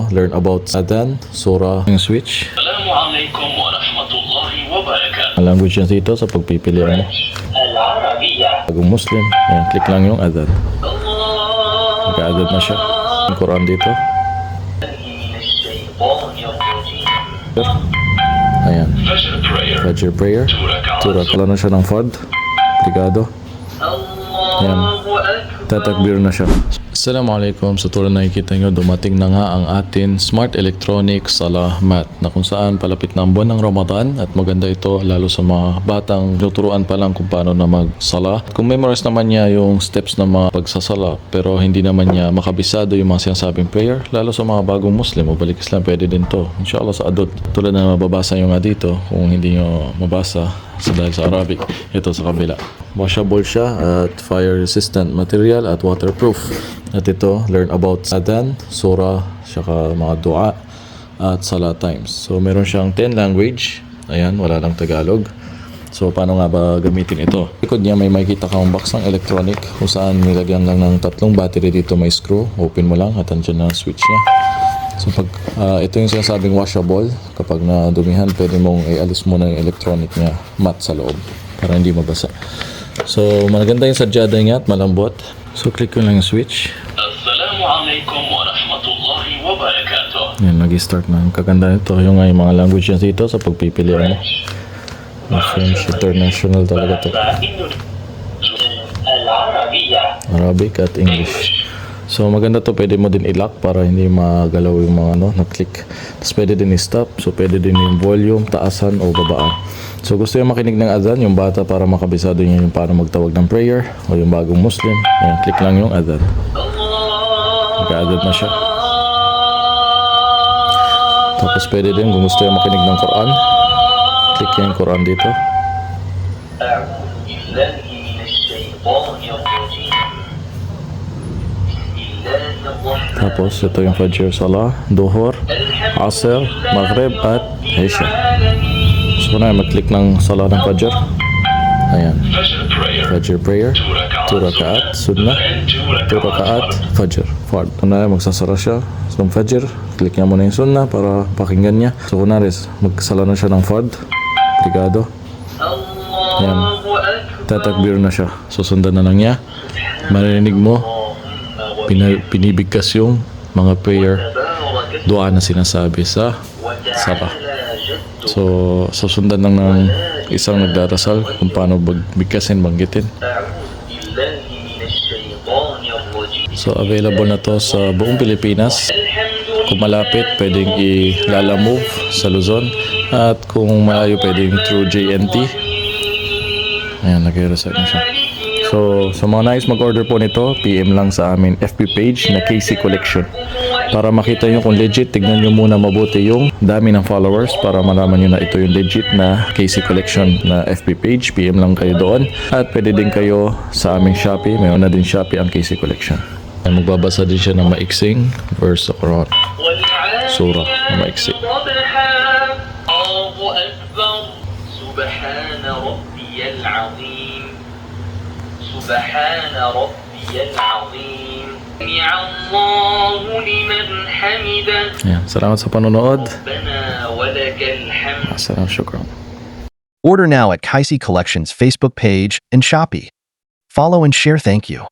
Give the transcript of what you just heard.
Learn about Adhan, Surah, yung switch. Assalamualaikum warahmatullahi wabarakatuh. Ang language niya dito sa pagpipilian mo. Al-Arabiya. Bagong Muslim, ayan, click lang yung Adhan. Naka-Adhan na siya. Yung Quran dito. Ayan. Fajr prayer. Tura, kala na siya ng Fard. Brigado. Ayan. Tatakbir na siya. Assalamualaikum. Sa tulad na nakikita nyo, dumating na nga ang atin Smart Electronic Salah Mat, na kung saan palapit na ang buwan ng Ramadan at maganda ito lalo sa mga batang tuturuan pa lang kung paano na mag-salah. Kung memorize naman niya yung steps ng mga pagsasala pero hindi naman niya makabisado yung mga sinasabing prayer, lalo sa mga bagong Muslim o balik Islam, pwede din to. Inshallah sa adult. Tulad na mababasa nyo nga dito, kung hindi nyo mabasa dahil sa Arabic, ito sa kabila. Washable siya at fire resistant material at waterproof. At ito, learn about Adhan, Surah, saka mga dua at Salah times. So meron siyang 10 language. Ayan, wala lang Tagalog. So paano nga ba gamitin ito? Likod niya may makikita kang box ng electronic kung saan nilagyan lang ng 3 battery dito, may screw. Open mo lang at andyan na ang switch niya. So pag ito yung sinasabing washable, kapag nadumihan, pwede mong ialis mo na yung electronic niya mat sa loob para hindi mabasa. So maganda yung sadyada niya at malambot. So click ko lang yung switch. Assalamualaikum warahmatullahi wabarakatuh. Yan, nag-start na. Ang kaganda nito yung mga language niya dito sa pagpipilian mo. French, international talaga to. Al-Arabiya. Arabic at English. So maganda to, pwede mo din i-lock para hindi magalaw yung mga na-click. Tapos pwede din i-stop, so pwede din yung volume, taasan o babaan. So gusto yung makinig ng adhan, yung bata para makabisado niya yung paano magtawag ng prayer o yung bagong Muslim, ayan, click lang yung adhan. Naka-adhan na siya. Tapos pwede din kung gusto yung makinig ng Quran, click yung Quran dito. Tapos ito yung Fajr, Salah, Duhur, Asr, Maghrib at Isha. So na mag-click ng Salah ng Fajr. Ayan. Fajr prayer, 2 rakaat, Sunnah, 2 rakaat, Fajr. Fard. Na magsasara siya sa Fajr. Click niya muna yung Sunnah para pakinggan niya. So kunwari magsala na siya ng Fard. Brigado. Ayan. Tatakbir na siya. Susundan na lang niya. Marinig mo, pinibigkas yung mga prayer, dua na sinasabi sa Salah. So susundan lang ng isang nagdarasal kung paano bigkasin, banggitin. So available na to sa buong Pilipinas. Kung malapit, pwedeng i-Lala Move sa Luzon. At kung malayo, pwedeng through JNT. Ayan, nag-reset na siya. So, sa mga nais mag-order po nito, PM lang sa amin FB page na KC Collection. Para makita nyo kung legit, tignan nyo muna mabuti yung dami ng followers para malaman nyo na ito yung legit na KC Collection na FB page. PM lang kayo doon. At pwede din kayo sa aming Shopee. Mayroon na din Shopee ang KC Collection. Ay, magbabasa din siya ng maiksing verse sa Quran. Surah na maiksing. سبحان ربي العظيم سمع الله لمن حمده. Salamat sa panonood. ربنا ولك الحمد. Assalamu shukran. Order now at Kaisi Collection's Facebook page and Shopee. Follow and share. Thank you.